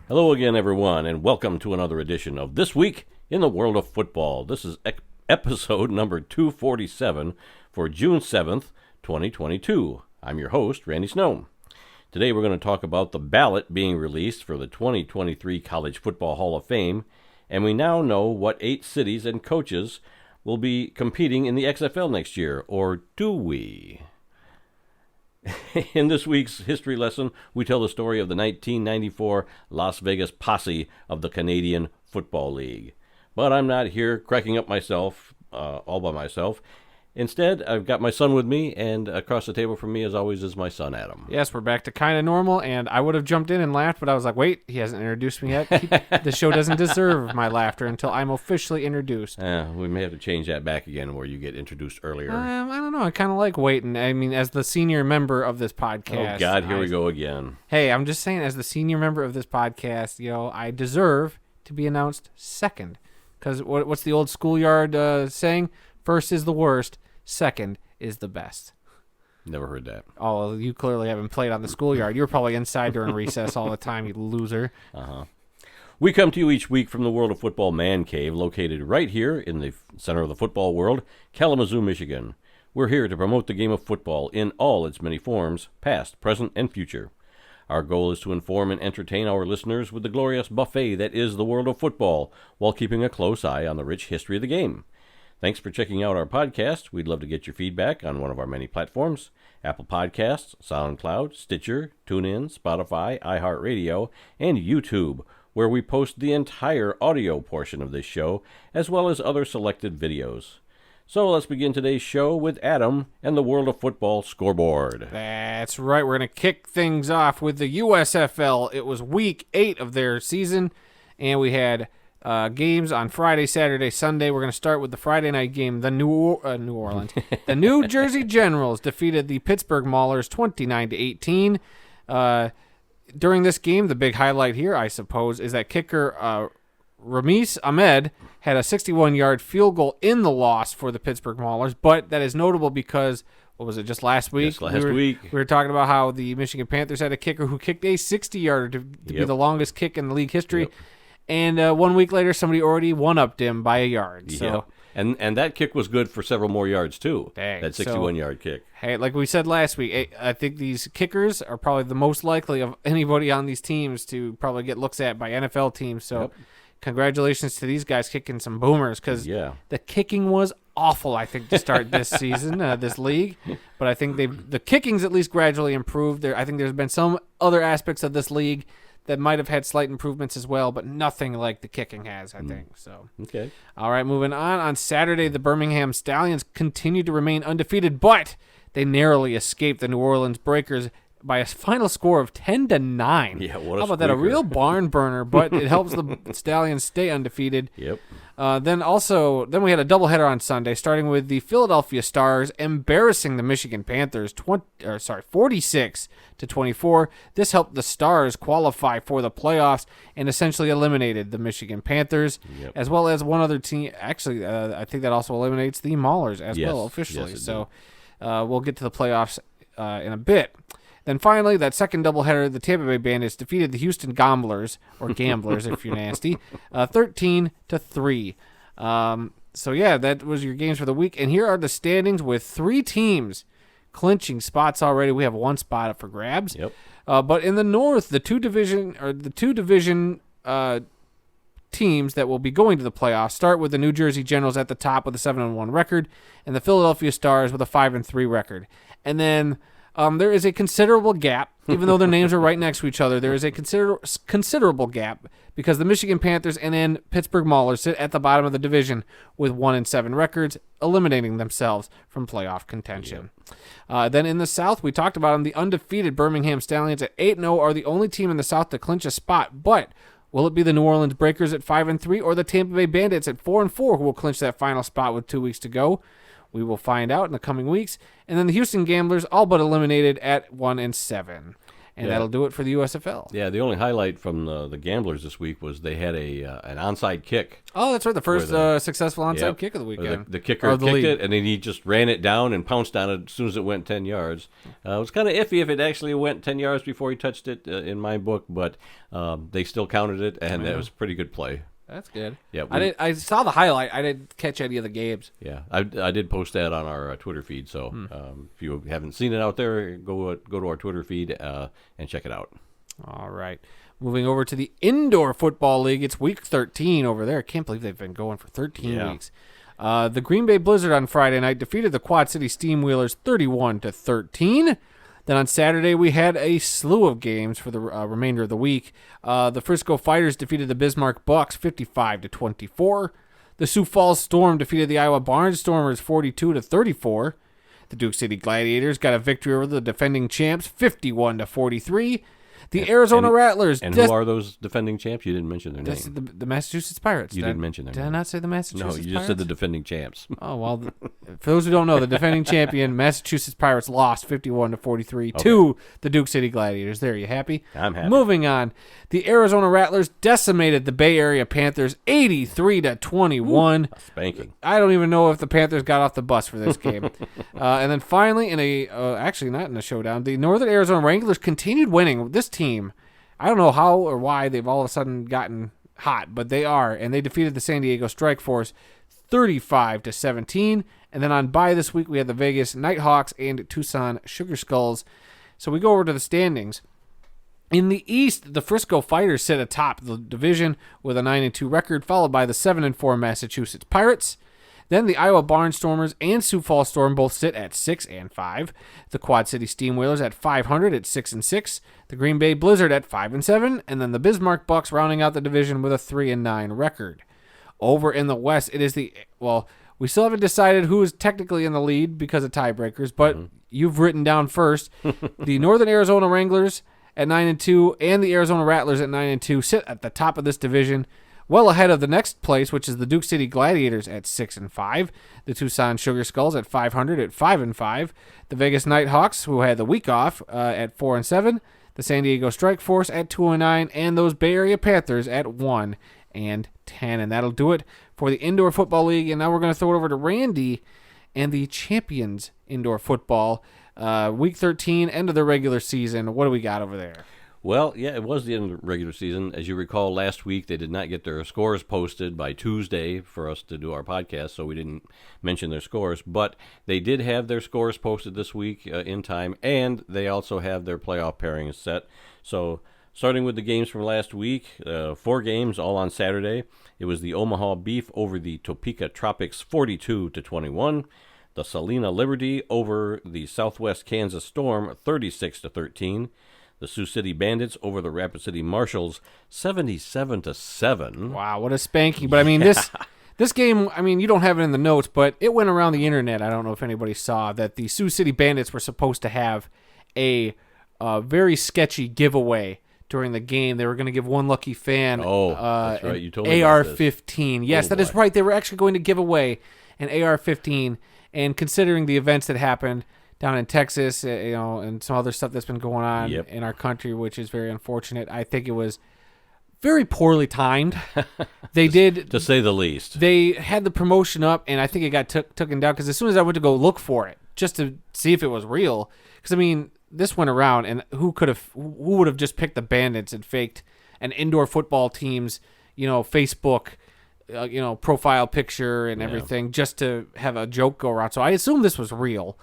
Hello again, everyone, and welcome to another edition of This Week in the World of Football. This is episode number 247 for June 7th, 2022. I'm your host, Randy Snow. Today we're going to talk about the ballot being released for the 2023 College Football Hall of Fame, and we now know what 8 cities and coaches will be competing in the XFL next year, or do we? In this week's history lesson, we tell the story of the 1994 Las Vegas Posse of the Canadian Football League. But I'm not here cracking up myself, all by myself. Instead, I've got my son with me, and across the table from me, as always, is my son, Adam. Yes, we're back to kind of normal, and I would have jumped in and laughed, but I was like, wait, he hasn't introduced me yet. The show doesn't deserve my laughter until I'm officially introduced. We may have to change that back again where you get introduced earlier. I don't know. I kind of like waiting. I mean, as the senior member of this podcast. Oh, God, here we go again. Hey, I'm just saying, as the senior member of this podcast, I deserve to be announced second. Because what's the old schoolyard saying? First is the worst. Second is the best. Never heard that. Oh, you clearly haven't played on the schoolyard. You were probably inside during recess all the time, you loser. We come to you each week from the World of Football Man Cave, located right here in the center of the football world, Kalamazoo, Michigan. We're here to promote the game of football in all its many forms, past, present, and future. Our goal is to inform and entertain our listeners with the glorious buffet that is the world of football, while keeping a close eye on the rich history of the game. Thanks for checking out our podcast. We'd love to get your feedback on one of our many platforms: Apple Podcasts, SoundCloud, Stitcher, TuneIn, Spotify, iHeartRadio, and YouTube, where we post the entire audio portion of this show, as well as other selected videos. So let's begin today's show with Adam and the World of Football scoreboard. That's right. We're going to kick things off with the USFL. It was week 8 of their season, and we had games on Friday, Saturday, Sunday. We're going to start with the Friday night game. The New Orleans, the New Jersey Generals defeated the Pittsburgh Maulers 29-18. During this game, the big highlight here, I suppose, is that kicker Ramis Ahmed had a 61-yard field goal in the loss for the Pittsburgh Maulers. But that is notable because, what was it, just last week? Just last week. We were talking about how the Michigan Panthers had a kicker who kicked a 60-yarder to be the longest kick in the league history. Yep. And 1 week later, somebody already one-upped him by a yard. So, and that kick was good for several more yards, too. Dang. That 61-yard kick. Hey, like we said last week, I think these kickers are probably the most likely of anybody on these teams to probably get looks at by NFL teams. So congratulations to these guys kicking some boomers, because the kicking was awful, I think, to start this season, this league. But I think the kicking's at least gradually improved. I think there's been some other aspects of this league that might have had slight improvements as well, but nothing like the kicking has, I think. So, okay. All right, moving on. On Saturday, the Birmingham Stallions continued to remain undefeated, but they narrowly escaped the New Orleans Breakers by a final score of 10-9. Yeah, what a How about that? A real barn burner, but it helps the Stallions stay undefeated. Yep. Then we had a doubleheader on Sunday, starting with the Philadelphia Stars embarrassing the Michigan Panthers 46-24. This helped the Stars qualify for the playoffs and essentially eliminated the Michigan Panthers, as well as one other team. Actually, I think that also eliminates the Maulers as well officially. Yes, so we'll get to the playoffs in a bit. Then finally, that second doubleheader, the Tampa Bay Bandits defeated the Houston Gamblers, or Gamblers if you're nasty, 13-3. That was your games for the week. And here are the standings with 3 teams clinching spots already. We have 1 spot up for grabs. Yep. But in the North, the two division teams that will be going to the playoffs start with the New Jersey Generals at the top with a 7-1 record, and the Philadelphia Stars with a 5-3 record. And then there is a considerable gap, even though their names are right next to each other. There is a considerable gap because the Michigan Panthers and then Pittsburgh Maulers sit at the bottom of the division with 1-7 records, eliminating themselves from playoff contention. Then in the South, we talked about them. The undefeated Birmingham Stallions at 8-0 are the only team in the South to clinch a spot, but will it be the New Orleans Breakers at 5-3 or the Tampa Bay Bandits at 4-4 who will clinch that final spot with 2 weeks to go? We will find out in the coming weeks. And then the Houston Gamblers all but eliminated at 1-7. And that'll do it for the USFL. Yeah, the only highlight from the Gamblers this week was they had an onside kick. Oh, that's right. The first successful onside kick of the weekend. The kicker kicked it, and then he just ran it down and pounced on it as soon as it went 10 yards. It was kind of iffy if it actually went 10 yards before he touched it in my book, but they still counted it, and that was a pretty good play. That's good. Yeah, I saw the highlight. I didn't catch any of the games. Yeah, I did post that on our Twitter feed, so if you haven't seen it out there, go to our Twitter feed and check it out. All right. Moving over to the Indoor Football League. It's week 13 over there. I can't believe they've been going for 13 weeks. The Green Bay Blizzard on Friday night defeated the Quad City Steamwheelers 31-13. Then on Saturday, we had a slew of games for the remainder of the week. The Frisco Fighters defeated the Bismarck Bucks 55-24. The Sioux Falls Storm defeated the Iowa Barnstormers 42-34. The Duke City Gladiators got a victory over the defending champs 51-43. The Arizona Rattlers. And who are those defending champs? You didn't mention their name. The Massachusetts Pirates. You didn't mention their name. Did I not say the Massachusetts Pirates? No, you just said the defending champs. Oh, well, for those who don't know, the defending champion, Massachusetts Pirates, lost 51-43 to the Duke City Gladiators. There, you happy? I'm happy. Moving on. The Arizona Rattlers decimated the Bay Area Panthers 83-21. A spanking. I don't even know if the Panthers got off the bus for this game. And then finally, in actually not in a showdown, the Northern Arizona Wranglers continued winning. This team, I don't know how or why they've all of a sudden gotten hot, but they are, and they defeated the San Diego Strike Force 35-17. And then on bye this week, we had the Vegas Nighthawks and Tucson Sugar Skulls. So we go over to the standings. In the East, the Frisco Fighters sit atop the division with a 9-2 record, followed by the 7-4 Massachusetts Pirates. Then the Iowa Barnstormers and Sioux Falls Storm both sit at 6-5. The Quad City Steamwheelers at 500 at 6-6. The Green Bay Blizzard at 5-7, and then the Bismarck Bucks rounding out the division with a 3-9 record. Over in the West, it is we still haven't decided who is technically in the lead because of tiebreakers, but you've written down first. The Northern Arizona Wranglers at 9-2 and the Arizona Rattlers at 9-2 sit at the top of this division, well ahead of the next place, which is the Duke City Gladiators at 6-5, the Tucson Sugar Skulls at 500 at 5-5, the Vegas Nighthawks, who had the week off, at 4-7, the San Diego Strike Force at 2-9, and those Bay Area Panthers at 1-10. And that'll do it for the Indoor Football League. And now we're going to throw it over to Randy and the Champions Indoor Football. Week 13, end of the regular season. What do we got over there? Well, yeah, it was the end of the regular season. As you recall, last week they did not get their scores posted by Tuesday for us to do our podcast, so we didn't mention their scores. But they did have their scores posted this week in time, and they also have their playoff pairings set. So starting with the games from last week, 4 games, all on Saturday. It was the Omaha Beef over the Topeka Tropics 42-21. The Salina Liberty over the Southwest Kansas Storm 36-13. The Sioux City Bandits over the Rapid City Marshals 77-7. Wow, what a spanking. But I mean, this game, I mean, you don't have it in the notes, but it went around the internet. I don't know if anybody saw that the Sioux City Bandits were supposed to have a very sketchy giveaway during the game. They were going to give one lucky fan that's right. You told me AR-15. Yes, that is right. They were actually going to give away an AR-15, and considering the events that happened down in Texas, and some other stuff that's been going on in our country, which is very unfortunate, I think it was very poorly timed. They did, to say the least. They had the promotion up, and I think it got taken down because as soon as I went to go look for it, just to see if it was real, because I mean, this went around, and who would have just picked the Bandits and faked an indoor football team's, Facebook, profile picture and everything just to have a joke go around. So I assume this was real.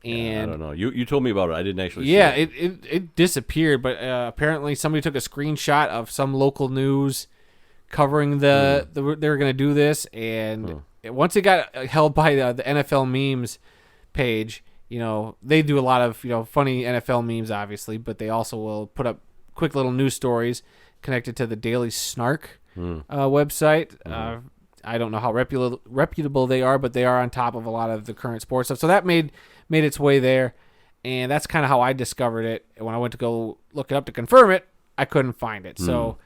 And I don't know. You told me about it. I didn't actually see it. It disappeared, but apparently somebody took a screenshot of some local news covering they were going to do this, and once it got held by the NFL memes page, they do a lot of funny NFL memes, obviously, but they also will put up quick little news stories connected to the Daily Snark website. I don't know how reputable they are, but they are on top of a lot of the current sports stuff. So that made its way there, and that's kind of how I discovered it. When I went to go look it up to confirm it, I couldn't find it. So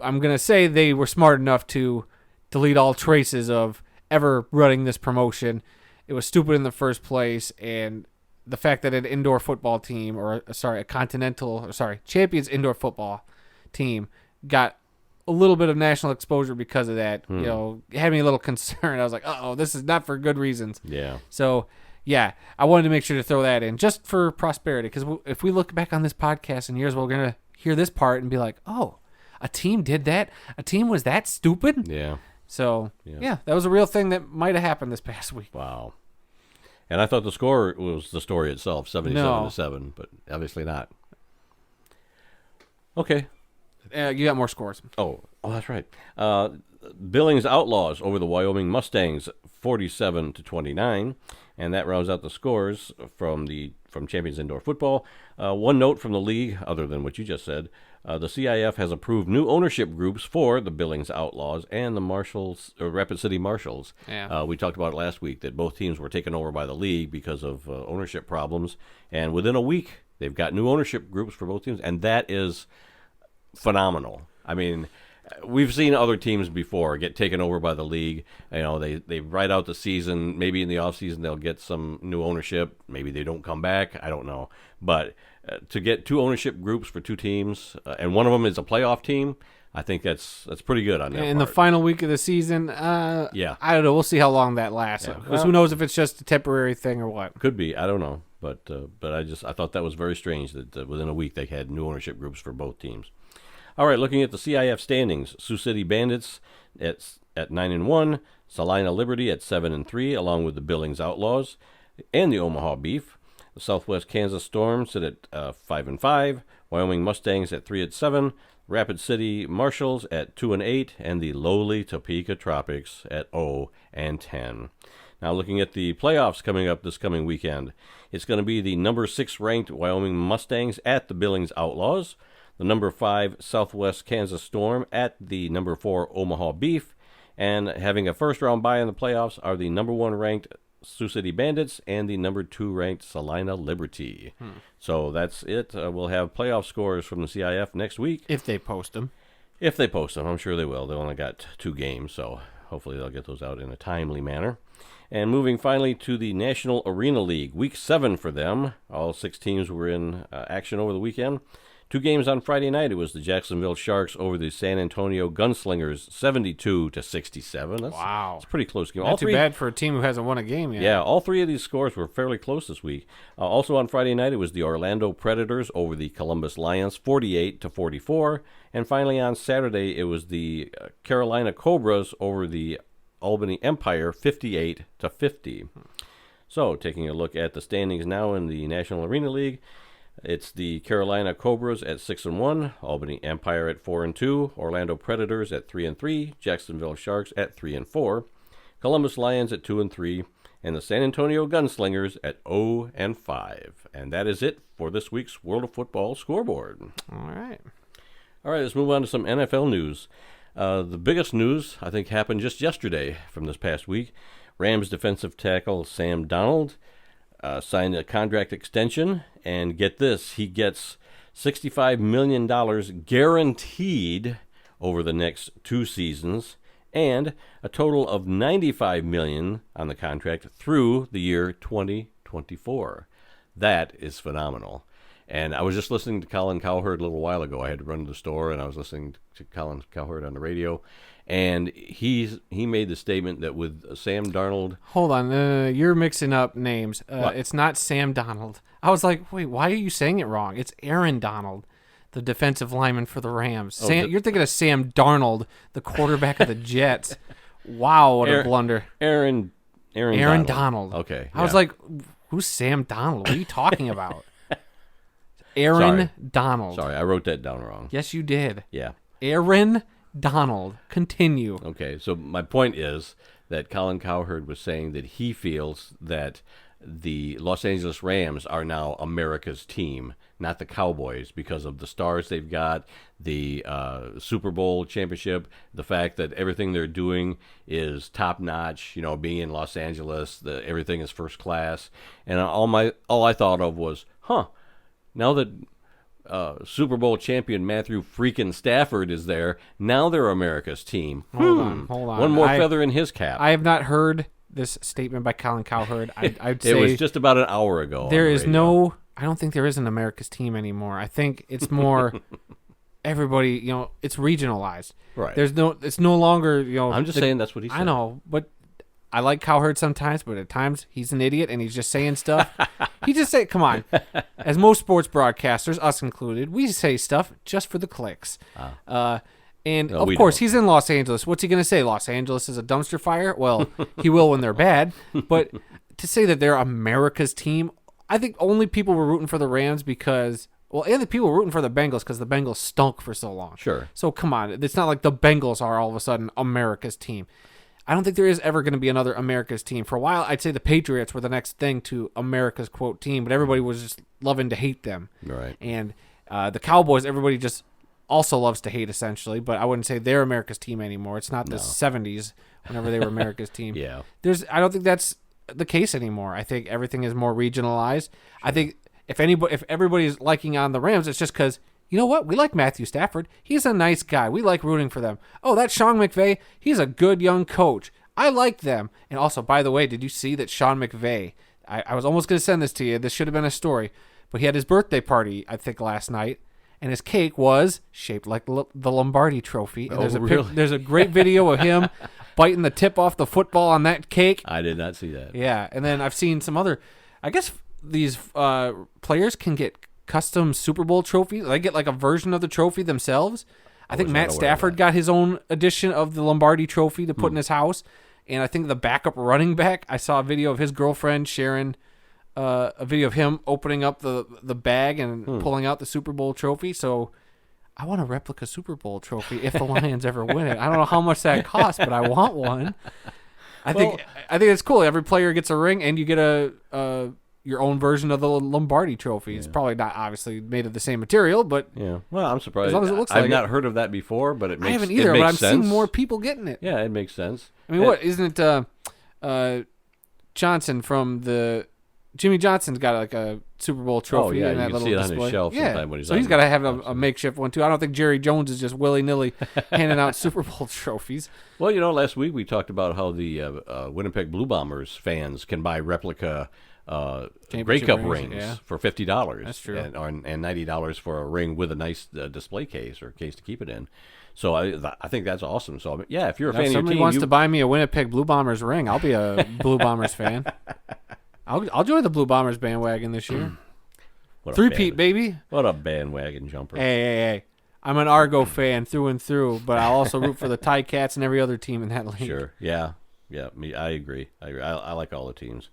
I'm going to say they were smart enough to delete all traces of ever running this promotion. It was stupid in the first place, and the fact that an indoor football team, Champions indoor football team got a little bit of national exposure because of that, had me a little concerned. I was like, uh-oh, this is not for good reasons. Yeah. So, yeah, I wanted to make sure to throw that in just for prosperity, because if we look back on this podcast in years, we're going to hear this part and be like, oh, a team did that? A team was that stupid? Yeah. So, yeah, that was a real thing that might have happened this past week. Wow. And I thought the score was the story itself, 77-7, but obviously not. Okay. You got more scores. Oh, that's right. Billings Outlaws over the Wyoming Mustangs, 47-29, and that rounds out the scores from Champions Indoor Football. One note from the league, other than what you just said, the CIF has approved new ownership groups for the Billings Outlaws and the Rapid City Marshals. Yeah. We talked about it last week that both teams were taken over by the league because of ownership problems, and within a week they've got new ownership groups for both teams, and that is phenomenal. I mean, we've seen other teams before get taken over by the league. They ride out the season. Maybe in the off season they'll get some new ownership. Maybe they don't come back. I don't know. But to get two ownership groups for two teams, and one of them is a playoff team, I think that's pretty good on that. In the final week of the season, yeah, I don't know. We'll see how long that lasts. Yeah. Because who knows if it's just a temporary thing or what. Could be. I don't know. But I thought that was very strange that within a week they had new ownership groups for both teams. All right, looking at the CIF standings, Sioux City Bandits at 9-1, Salina Liberty at 7-3, along with the Billings Outlaws and the Omaha Beef. The Southwest Kansas Storm sit at 5-5, Wyoming Mustangs at 3-7, Rapid City Marshals at 2-8, and the lowly Topeka Tropics at 0-10. Now, looking at the playoffs coming up this coming weekend, it's going to be the number 6 ranked Wyoming Mustangs at the Billings Outlaws, the number 5 Southwest Kansas Storm at the number 4 Omaha Beef, and having a first-round bye in the playoffs are the number 1 ranked Sioux City Bandits and the number 2 ranked Salina Liberty. So that's it. We'll have playoff scores from the CIF next week. If they post them. I'm sure they will. They only got 2 games, so hopefully they'll get those out in a timely manner. And moving finally to the National Arena League, Week 7 for them. All 6 teams were in action over the weekend. 2 games on Friday night. It was the Jacksonville Sharks over the San Antonio Gunslingers, 72-67. Wow. That's a pretty close game. Not too bad for a team who hasn't won a game yet. Yeah, all 3 of these scores were fairly close this week. Also on Friday night, it was the Orlando Predators over the Columbus Lions, 48-44. And finally on Saturday, it was the Carolina Cobras over the Albany Empire, 58-50. So, taking a look at the standings now in the National Arena League, it's the Carolina Cobras at 6-1, Albany Empire at 4-2, Orlando Predators at 3-3, Jacksonville Sharks at 3-4, Columbus Lions at 2-3, and the San Antonio Gunslingers at 0-5. And that is it for this week's World of Football scoreboard. All right, let's move on to some NFL news. The biggest news, I think, happened just yesterday from this past week. Rams defensive tackle Sam Darnold signed a contract extension, and get this, he gets $65 million guaranteed over the next 2 seasons, and a total of $95 million on the contract through the year 2024. That is phenomenal. And I was just listening to Colin Cowherd a little while ago. I had to run to the store, and I was listening to Colin Cowherd on the radio. And he made the statement that with Sam Darnold... Hold on. You're mixing up names. It's not Sam Donald. I was like, wait, why are you saying it wrong? It's Aaron Donald, the defensive lineman for the Rams. You're thinking of Sam Darnold, the quarterback of the Jets. Wow, what a blunder. Aaron Donald. Okay. I was like, who's Sam Donald? What are you talking about? Aaron Donald. Sorry, I wrote that down wrong. Yes, you did. Yeah. Aaron Donald. Continue. Okay, so my point is that Colin Cowherd was saying that he feels that the Los Angeles Rams are now America's team, not the Cowboys, because of the stars they've got, the Super Bowl championship, the fact that everything they're doing is top-notch, being in Los Angeles, everything is first class. And all I thought of was, now that Super Bowl champion Matthew freaking Stafford is there, now they're America's team. Hold on. One more feather in his cap. I have not heard this statement by Colin Cowherd. I'd say it was just about an hour ago. There is no. I don't think there is an America's team anymore. I think it's more everybody. It's regionalized. Right. It's no longer. I'm just saying that's what he said. I know, but I like Cowherd sometimes, but at times he's an idiot and he's just saying stuff. Come on. As most sports broadcasters, us included, we say stuff just for the clicks. And of course, he's in Los Angeles. What's he going to say? Los Angeles is a dumpster fire? Well, he will when they're bad. But to say that they're America's team, I think only people were rooting for the Rams because, and the people were rooting for the Bengals because the Bengals stunk for so long. Sure. So come on. It's not like the Bengals are all of a sudden America's team. I don't think there is ever going to be another America's team. For a while, I'd say the Patriots were the next thing to America's, quote, team, but everybody was just loving to hate them. Right. And the Cowboys, everybody just also loves to hate, essentially, but I wouldn't say they're America's team anymore. It's not the 70s whenever they were America's team. Yeah. I don't think that's the case anymore. I think everything is more regionalized. Sure. I think if everybody's liking on the Rams, it's just because, you know what? We like Matthew Stafford. He's a nice guy. We like rooting for them. Oh, that's Sean McVay. He's a good young coach. I like them. And also, by the way, did you see that Sean McVay, I was almost going to send this to you. This should have been a story. But he had his birthday party, I think, last night. And his cake was shaped like the Lombardi Trophy. And there's a great video of him biting the tip off the football on that cake. I did not see that. Yeah. And then I've seen some other, I guess these players can get custom Super Bowl trophies. They get like a version of the trophy themselves. I think Matt Stafford got his own edition of the Lombardi Trophy to put in his house. And I think the backup running back, I saw a video of his girlfriend sharing a video of him opening up the bag and pulling out the Super Bowl trophy. So I want a replica Super Bowl trophy if the Lions ever win it. I don't know how much that costs, but I want one. I think it's cool. Every player gets a ring, and you get your own version of the Lombardi Trophy. It's probably not obviously made of the same material, but yeah. Well, I'm surprised. As long as it looks I've like not heard of that before, but it makes. I haven't either, but I'm seeing more people getting it. Yeah, it makes sense. I mean, what isn't it? Johnson from the Jimmy Johnson's got like a Super Bowl trophy. Oh yeah, in that you can little see it display. on his shelf sometime when he's. So he's got to have a makeshift one too. I don't think Jerry Jones is just willy nilly handing out Super Bowl trophies. Well, last week we talked about how the Winnipeg Blue Bombers fans can buy replica Grey Cup rings for $50. That's true. And $90 for a ring with a nice display case or case to keep it in. So I think that's awesome. So yeah, if you're a fan of your team, somebody wants to buy me a Winnipeg Blue Bombers ring, I'll be a Blue Bombers fan. I'll join the Blue Bombers bandwagon this year. Three-peat, baby. What a bandwagon jumper. Hey. I'm an Argo fan through and through, but I'll also root for the Ticats and every other team in that league. Sure. Yeah. I agree. I like all the teams.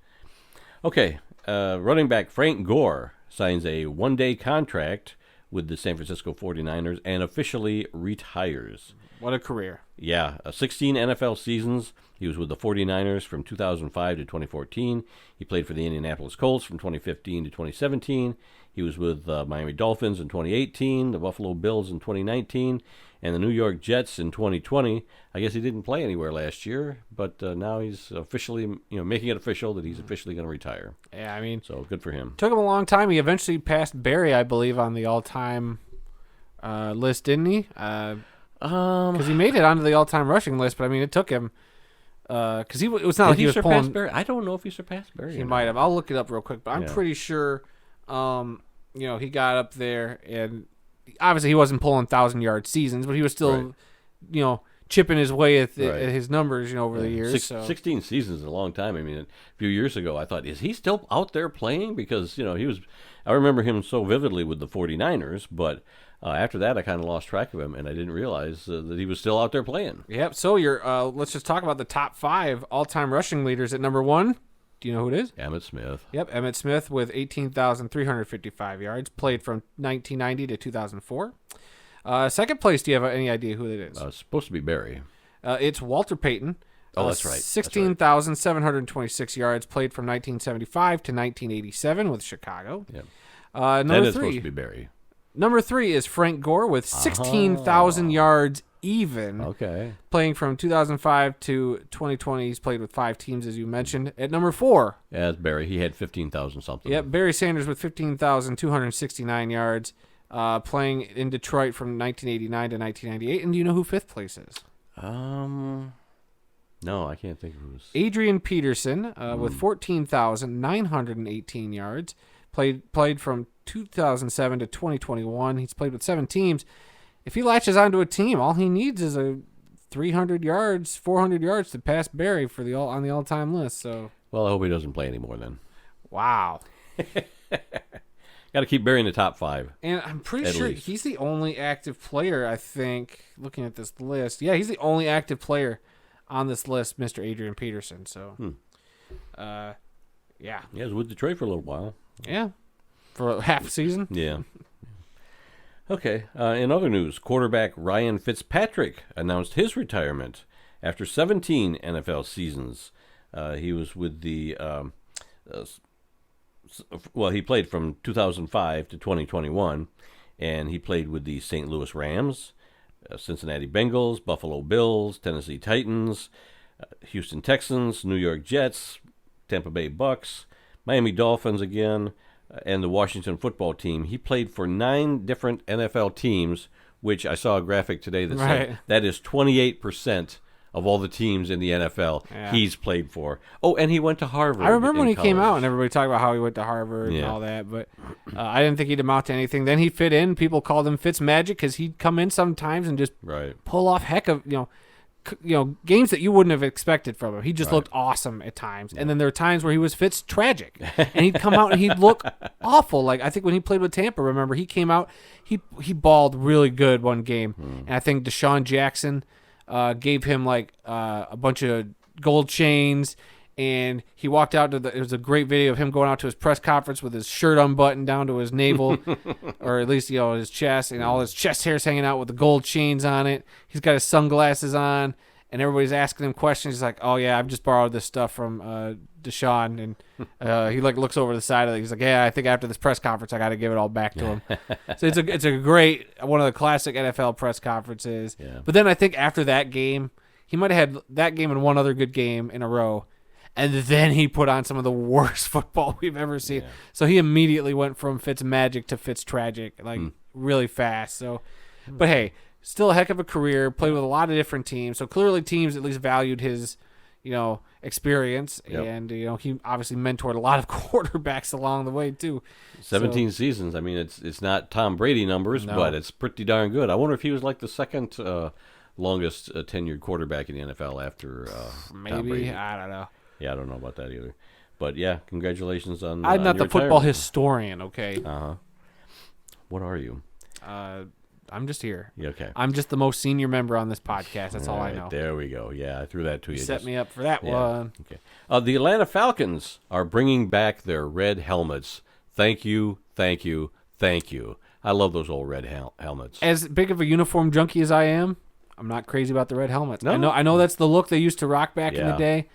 Okay. Running back Frank Gore signs a one-day contract with the San Francisco 49ers and officially retires. What a career. Yeah, 16 NFL seasons. He was with the 49ers from 2005 to 2014. He played for the Indianapolis Colts from 2015 to 2017. He was with the Miami Dolphins in 2018, the Buffalo Bills in 2019, and the New York Jets in 2020. I guess he didn't play anywhere last year, but now he's officially, making it official that he's officially going to retire. Yeah, I mean, so good for him. Took him a long time. He eventually passed Barry, I believe, on the all-time list, didn't he? Because he made it onto the all-time rushing list, but I mean, it took him. Because it was not like he was pulling. Barry? I don't know if he surpassed Barry. He might have. I'll look it up real quick, but I'm pretty sure. He got up there, and obviously he wasn't pulling 1,000-yard seasons, but he was still, chipping his way at his numbers, over the years. 16 seasons is a long time. I mean, a few years ago, I thought, is he still out there playing? Because he was. I remember him so vividly with the 49ers, but. After that, I kind of lost track of him, and I didn't realize that he was still out there playing. Yep. So let's just talk about the top 5 all-time rushing leaders. At number 1, do you know who it is? Emmitt Smith. Yep, Emmitt Smith with 18,355 yards, played from 1990 to 2004. Second place, do you have any idea who it is? It's supposed to be Barry. It's Walter Payton. Oh, that's right. 16,726 yards, played from 1975 to 1987 with Chicago. Yep. Number 3. Supposed to be Barry. Number 3 is Frank Gore with 16,000 yards even. Okay. Playing from 2005 to 2020. He's played with 5 teams, as you mentioned. At number 4. Yeah, it's Barry. He had 15,000 something. Yep, Barry Sanders with 15,269 yards, playing in Detroit from 1989 to 1998. And do you know who 5th place is? No, I can't think of who's. Adrian Peterson with 14,918 yards. Played from 2007 to 2021. He's played with 7 teams. If he latches onto a team, all he needs is a 300 yards, 400 yards to pass Barry on the all-time list. So, Well, I hope he doesn't play anymore then. wow. Got to keep Barry in the top 5. And I'm pretty At sure least. he's the only active player, I think, looking at this list. Yeah, he's the only active player on this list, Mr. Adrian Peterson. So, yeah. Yeah, he was with Detroit for a little while. Yeah. For half a season. Yeah. Okay. In other news, quarterback Ryan Fitzpatrick announced his retirement after 17 NFL seasons. He was with the he played from 2005 to 2021, and he played with the St. Louis Rams, Cincinnati Bengals, Buffalo Bills, Tennessee Titans, Houston Texans, New York Jets, Tampa Bay Bucks, Miami Dolphins again, and the Washington football team. He played for 9 different NFL teams, which I saw a graphic today that said that is 28% of all the teams in the NFL he's played for. Oh, and he went to Harvard. I remember when he college. came out and everybody talked about how he went to Harvard and all that, but I didn't think he'd amount to anything. Then he fit in. People called him Fitzmagic because he'd come in sometimes and just pull off heck of games that you wouldn't have expected from him. He just looked awesome at times. And then there were times where he was Fitz-tragic. And he'd come out and he'd look awful. Like, I think when he played with Tampa, remember, he came out, he balled really good one game. And I think Deshaun Jackson gave him, like, a bunch of gold chains. And he walked out to it was a great video of him going out to his press conference with his shirt unbuttoned down to his navel, or at least, his chest, and all his chest hair's hanging out with the gold chains on it. He's got his sunglasses on, and everybody's asking him questions. He's like, "Oh yeah, I've just borrowed this stuff from Deshaun," and he looks over the side of it. He's like, "Yeah, I think after this press conference, I got to give it all back to him." So it's a great, one of the classic NFL press conferences. Yeah. But then I think after that game, he might have had that game and one other good game in a row. And then he put on some of the worst football we've ever seen. Yeah. So he immediately went from Fitzmagic to Fitz-tragic, really fast. So, but hey, still a heck of a career. Played with a lot of different teams. So clearly teams at least valued his, experience. Yep. And, he obviously mentored a lot of quarterbacks along the way too. 17 seasons. I mean, it's not Tom Brady numbers, but it's pretty darn good. I wonder if he was like the second longest tenured quarterback in the NFL after maybe. Tom Brady. I don't know. Yeah, I don't know about that either. But, yeah, congratulations on I'm not your the football historian, okay? Uh-huh. What are you? I'm just here. Yeah, okay. I'm just the most senior member on this podcast. That's all I know. There we go. Yeah, I threw that to you. Set me up for that one. Okay. The Atlanta Falcons are bringing back their red helmets. Thank you, thank you, thank you. I love those old red helmets. As big of a uniform junkie as I am, I'm not crazy about the red helmets. No? I know that's the look they used to rock back in the day.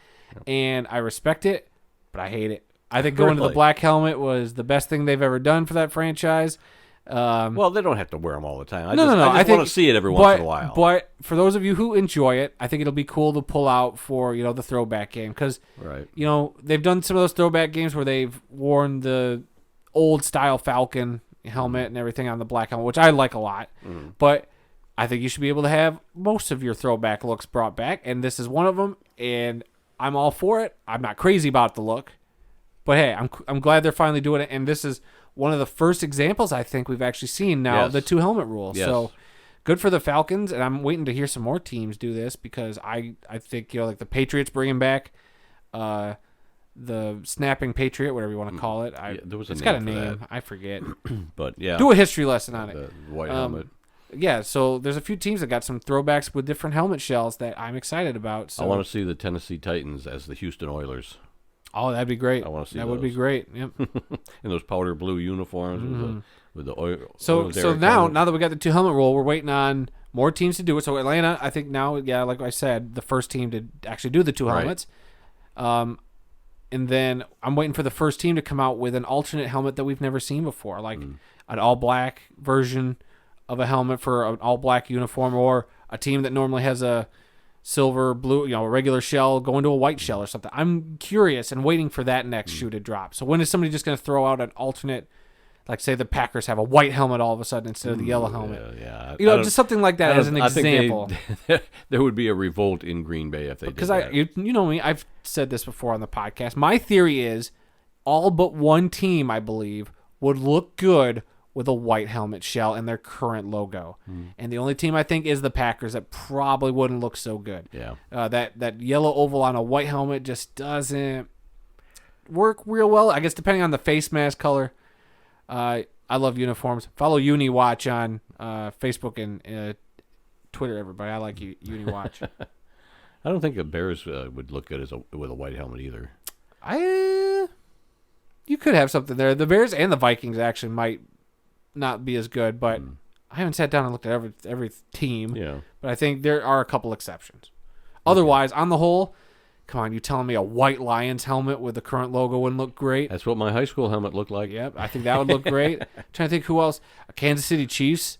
And I respect it, but I hate it. I think going to the black helmet was the best thing they've ever done for that franchise. Well, they don't have to wear them all the time. I I just want to see it every once in a while. But for those of you who enjoy it, I think it'll be cool to pull out for the throwback game because they've done some of those throwback games where they've worn the old style Falcon helmet and everything on the black helmet, which I like a lot. But I think you should be able to have most of your throwback looks brought back, and this is one of them. And I'm all for it. I'm not crazy about the look, but hey, I'm glad they're finally doing it. And this is one of the first examples I think we've actually seen now, the 2 helmet rule. Yes. So good for the Falcons, and I'm waiting to hear some more teams do this because I think like the Patriots bringing back the snapping Patriot, whatever you want to call it. It's got a name. I forget. But yeah, do a history lesson on it. The white helmet. Yeah, so there's a few teams that got some throwbacks with different helmet shells that I'm excited about. So. I want to see the Tennessee Titans as the Houston Oilers. Oh, that'd be great. I want to see that. Those. Would be great. Yep. In those powder blue uniforms with the oil. So now that we got the 2 helmet rule, we're waiting on more teams to do it. So Atlanta, I think now, like I said, the first team to actually do the 2 helmets. And then I'm waiting for the first team to come out with an alternate helmet that we've never seen before, like an all black version of a helmet for an all-black uniform, or a team that normally has a silver, blue, a regular shell going to a white shell or something. I'm curious and waiting for that next shoe to drop. So when is somebody just going to throw out an alternate Like, say the Packers have a white helmet all of a sudden instead of the yellow helmet. Yeah. Just something like that as an example. Think there would be a revolt in Green Bay if they did that. Because you know me, I've said this before on the podcast. My theory is all but one team, I believe, would look good with a white helmet shell and their current logo. And the only team I think is the Packers that probably wouldn't look so good. Yeah. That yellow oval on a white helmet just doesn't work real well. I guess depending on the face mask color. I love uniforms. Follow UniWatch on Facebook and Twitter, everybody. I like UniWatch. I don't think the Bears would look good with a white helmet either. You could have something there. The Bears and the Vikings actually might not be as good, but I haven't sat down and looked at every team. Yeah. But I think there are a couple exceptions. Otherwise, on the whole, come on, you telling me a white Lions helmet with the current logo wouldn't look great? That's what my high school helmet looked like. Yep, I think that would look great. Trying to think who else. Kansas City Chiefs,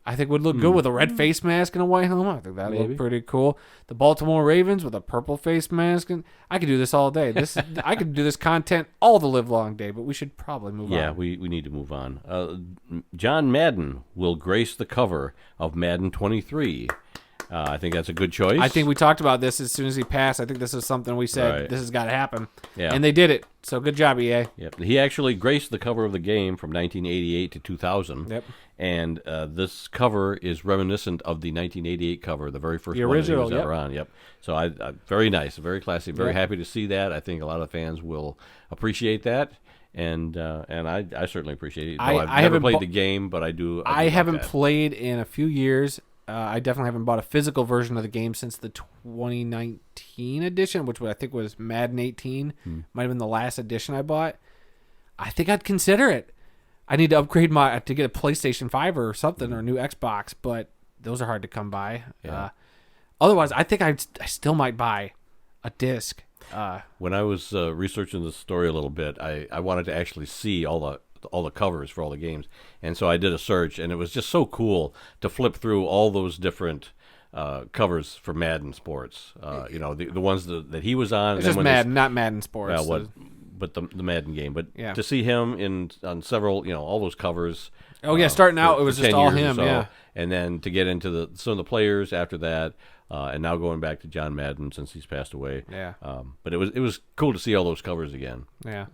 I think would look good with a red face mask and a white helmet. I think that would look pretty cool. The Baltimore Ravens with a purple face mask. And I could do this all day. I could do this content all the live long day, but we should probably move on. Yeah, we need to move on. John Madden will grace the cover of Madden 23. I think that's a good choice. I think we talked about this as soon as he passed. I think this is something we said this has got to happen. Yeah. And they did it. So good job, EA. Yep. He actually graced the cover of the game from 1988 to 2000. Yep. And this cover is reminiscent of the 1988 cover, the very first The one original, that he was ever on. Yep. So I very nice, very classy, very happy to see that. I think a lot of fans will appreciate that. And I certainly appreciate it. I've never played the game, but I do. I haven't played in a few years. I definitely haven't bought a physical version of the game since the 2019 edition, which I think was Madden 18. Might have been the last edition I bought. I think I'd consider it. I need to upgrade to get a PlayStation 5 or something or a new Xbox, but those are hard to come by. Yeah. Otherwise, I think I still might buy a disc. When I was researching the story a little bit, I wanted to actually see all the covers for all the games, and so I did a search, and it was just so cool to flip through all those different covers for Madden Sports. The ones that he was on. It's just Madden, not Madden Sports. But the Madden game. But yeah. To see him on several, all those covers. Oh yeah, starting out it was just all him. Yeah. And then to get into some of the players after that, and now going back to John Madden since he's passed away. Yeah. But it was cool to see all those covers again. Yeah.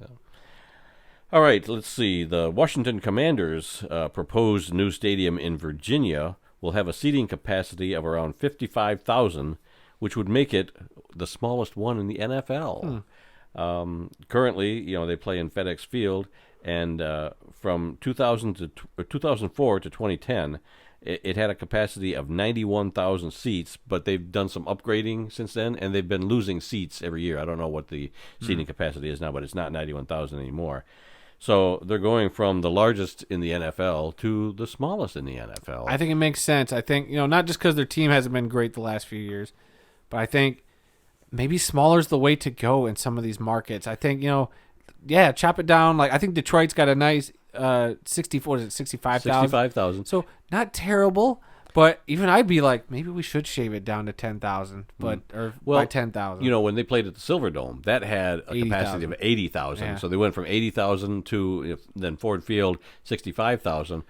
All right, let's see. The Washington Commanders' proposed new stadium in Virginia will have a seating capacity of around 55,000, which would make it the smallest one in the NFL. Currently, they play in FedEx Field, and from 2004 to 2010, it had a capacity of 91,000 seats, but they've done some upgrading since then, and they've been losing seats every year. I don't know what the seating capacity is now, but it's not 91,000 anymore. So they're going from the largest in the NFL to the smallest in the NFL. I think it makes sense. I think, not just because their team hasn't been great the last few years, but I think maybe smaller is the way to go in some of these markets. I think, chop it down. Like, I think Detroit's got a nice 65,000. 65,000. So not terrible. But even I'd be like, maybe we should shave it down to 10,000, by 10,000. When they played at the Silverdome, that had a capacity of 80,000. Yeah. So they went from 80,000 to then Ford Field 65,000.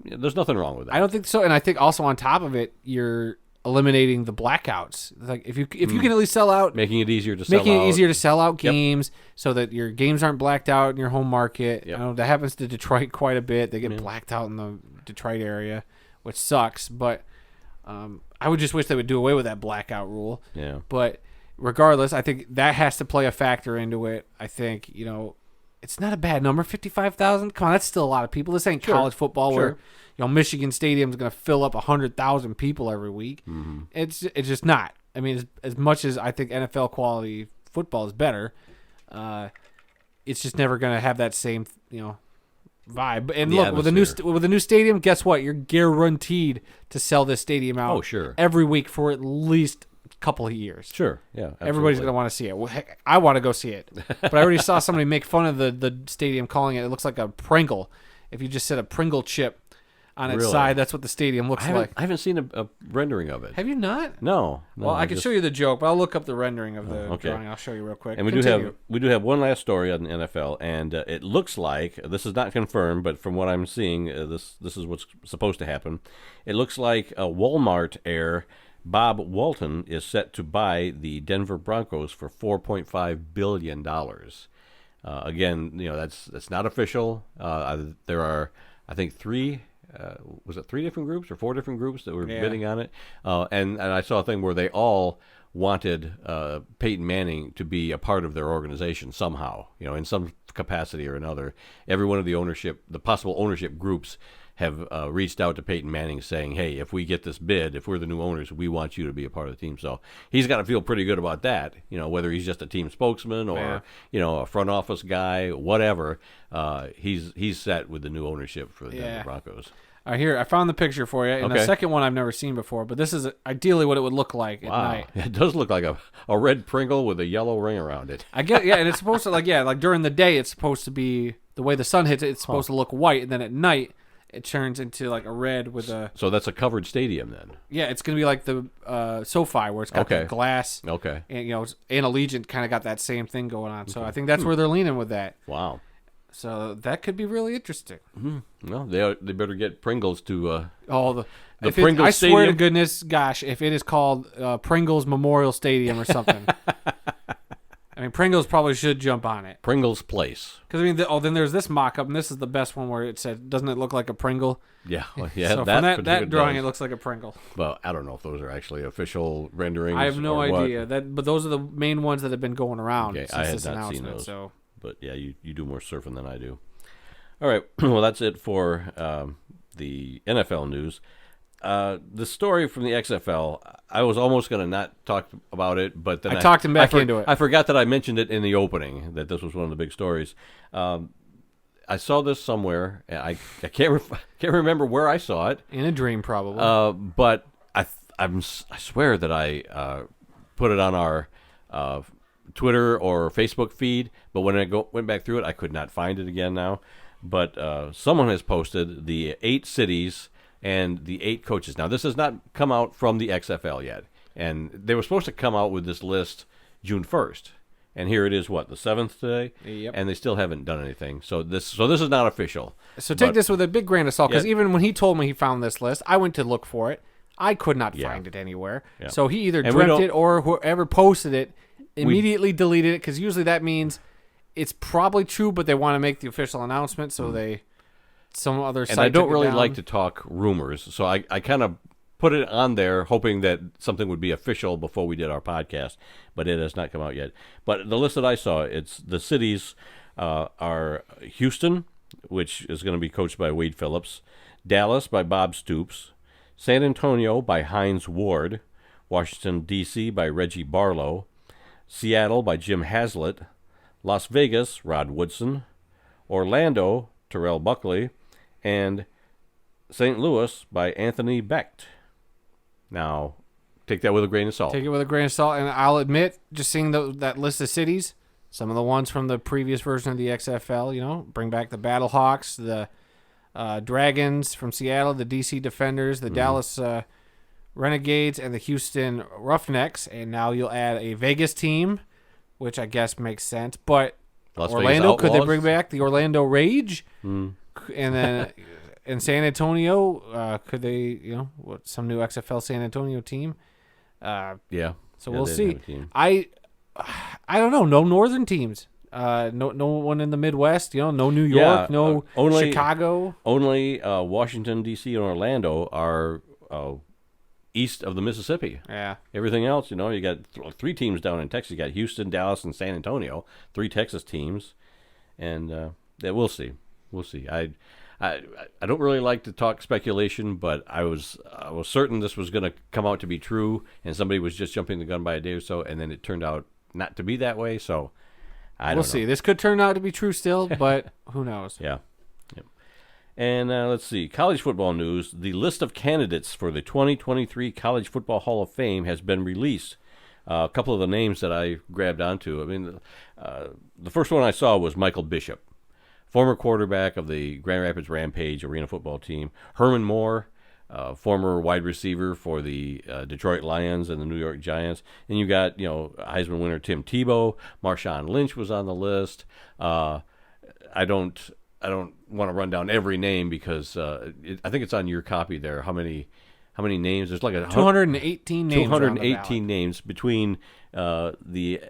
There's nothing wrong with that. I don't think so, and I think also on top of it, you're eliminating the blackouts. Like if you can at least sell out, making it easier to sell out games so that your games aren't blacked out in your home market. Yep. I know that happens to Detroit quite a bit. They get blacked out in the Detroit area, which sucks, but I would just wish they would do away with that blackout rule. Yeah. But regardless, I think that has to play a factor into it. I think, it's not a bad number, 55,000. Come on, that's still a lot of people. This ain't college football where, Michigan Stadium's going to fill up 100,000 people every week. Mm-hmm. It's just not. I mean, as much as I think NFL quality football is better, it's just never going to have that same, vibe. And look, with a new stadium, guess what? You're guaranteed to sell this stadium out every week for at least a couple of years. Sure, yeah. Absolutely. Everybody's going to want to see it. Well, heck, I want to go see it. But I already saw somebody make fun of the stadium, calling it looks like a Pringle. If you just set a Pringle chip on its Really? side. That's what the stadium looks like. I haven't seen a rendering of it. Have you not? No. Well, I can show you the joke, but I'll look up the rendering of the okay. drawing. I'll show you real quick. And we do have one last story on the NFL, and it looks like, this is not confirmed, but from what I'm seeing, this is what's supposed to happen. It looks like Walmart heir Bob Walton is set to buy the Denver Broncos for $4.5 billion. Again, that's not official. There are, I think, three different groups or four different groups that were bidding on it? And I saw a thing where they all wanted Peyton Manning to be a part of their organization somehow, in some capacity or another. Every one of the possible ownership groups have reached out to Peyton Manning saying, hey, if we get this bid, if we're the new owners, we want you to be a part of the team. So he's got to feel pretty good about that, whether he's just a team spokesman or, a front office guy, whatever. He's set with the new ownership for the Denver Broncos. Here, I found the picture for you. And the second one I've never seen before, but this is ideally what it would look like at night. It does look like a red Pringle with a yellow ring around it. I get, and it's supposed to, like during the day, it's supposed to be, the way the sun hits it, it's supposed to look white, and then at night, it turns into like a red with a... So that's a covered stadium then? Yeah, it's going to be like the SoFi where it's got the glass. Okay. And, and Allegiant kind of got that same thing going on. So I think that's where they're leaning with that. Wow. So that could be really interesting. Mm-hmm. Well, they better get Pringles to... the Pringles I Stadium. swear to goodness, gosh, if it is called Pringles Memorial Stadium or something... I mean, Pringles probably should jump on it. Pringles Place. Because, then there's this mock-up, and this is the best one where it said, doesn't it look like a Pringle? Yeah. So from that drawing, it looks like a Pringle. Well, I don't know if those are actually official renderings. I have no idea. But those are the main ones that have been going around since I had this not announcement. seen those. So. But, yeah, you do more surfing than I do. All right. Well, that's it for the NFL news. The story from the XFL, I was almost going to not talk about it, but then I talked him back into it. I forgot that I mentioned it in the opening, that this was one of the big stories. I saw this somewhere. I can't remember where I saw it. In a dream, probably. But I swear that I put it on our Twitter or Facebook feed, but when I went back through it, I could not find it again now. But someone has posted the 8 cities and the 8 coaches. Now, this has not come out from the XFL yet, and they were supposed to come out with this list June 1st, and here it is, the 7th today? Yep. And they still haven't done anything. So this is not official. So take this with a big grain of salt, because even when he told me he found this list, I went to look for it. I could not find it anywhere. Yeah. So he either dreamt it or whoever posted it immediately deleted it, because usually that means it's probably true, but they want to make the official announcement, so some other site. And I don't really down. like to talk rumors, so I kind of put it on there hoping that something would be official before we did our podcast, but it has not come out yet. But the list that I saw, it's the cities are Houston, which is going to be coached by Wade Phillips, Dallas by Bob Stoops, San Antonio by Hines Ward, Washington, D.C. by Reggie Barlow, Seattle by Jim Haslett, Las Vegas, Rod Woodson, Orlando, Terrell Buckley, and St. Louis by Anthony Becht. Now, take that with a grain of salt. Take it with a grain of salt, and I'll admit, just seeing that list of cities, some of the ones from the previous version of the XFL, bring back the Battlehawks, the Dragons from Seattle, the DC Defenders, the Dallas Renegades, and the Houston Roughnecks, and now you'll add a Vegas team, which I guess makes sense, but Las Orlando, Vegas could they Outlaws? bring back the Orlando Rage? And then in San Antonio, could they, some new XFL San Antonio team? Yeah. So we'll see. I don't know. No northern teams. No one in the Midwest. No New York. only Chicago. Only Washington, D.C. and Orlando are east of the Mississippi. Yeah. Everything else, you got 3 teams down in Texas. You got Houston, Dallas, and San Antonio. 3 Texas teams, and we'll see. We'll see. I don't really like to talk speculation, but I was certain this was going to come out to be true, and somebody was just jumping the gun by a day or so, and then it turned out not to be that way. So we'll see. This could turn out to be true still, but who knows? Yeah. Yep. And let's see. College football news. The list of candidates for the 2023 College Football Hall of Fame has been released. A couple of the names that I grabbed onto. I mean, the first one I saw was Michael Bishop, former quarterback of the Grand Rapids Rampage Arena football team. Herman Moore, former wide receiver for the Detroit Lions and the New York Giants. And you got, Heisman winner Tim Tebow. Marshawn Lynch was on the list. I don't want to run down every name because I think it's on your copy there. How many names? There's like 218 names. 218 names between the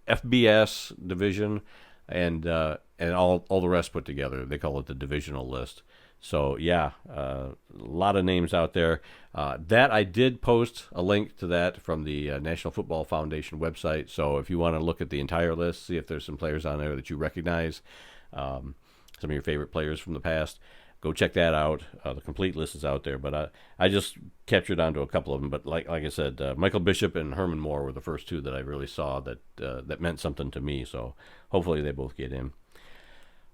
FBS division and all the rest put together. They call it the divisional list. So yeah, a lot of names out there. That I did post a link to that from the National Football Foundation website. So if you want to look at the entire list, see if there's some players on there that you recognize, some of your favorite players from the past, go check that out. The complete list is out there, but I just captured onto a couple of them. But like I said, Michael Bishop and Herman Moore were the first two that I really saw that meant something to me. So hopefully they both get in.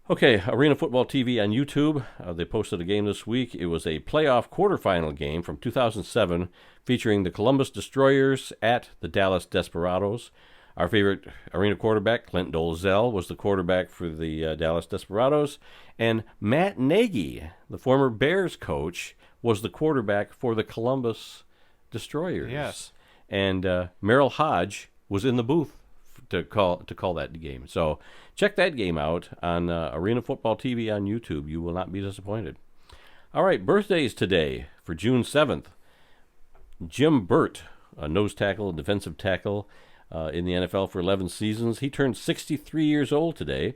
Okay, Arena Football TV on YouTube. They posted a game this week. It was a playoff quarterfinal game from 2007 featuring the Columbus Destroyers at the Dallas Desperados. Our favorite arena quarterback, Clint Dolezal, was the quarterback for the Dallas Desperados. And Matt Nagy, the former Bears coach, was the quarterback for the Columbus Destroyers. Yes. And Merrill Hodge was in the booth to call that game. So check that game out on Arena Football TV on YouTube. You will not be disappointed. All right, birthdays today for June 7th. Jim Burt, a nose tackle, defensive tackle in the NFL for 11 seasons. He turned 63 years old today.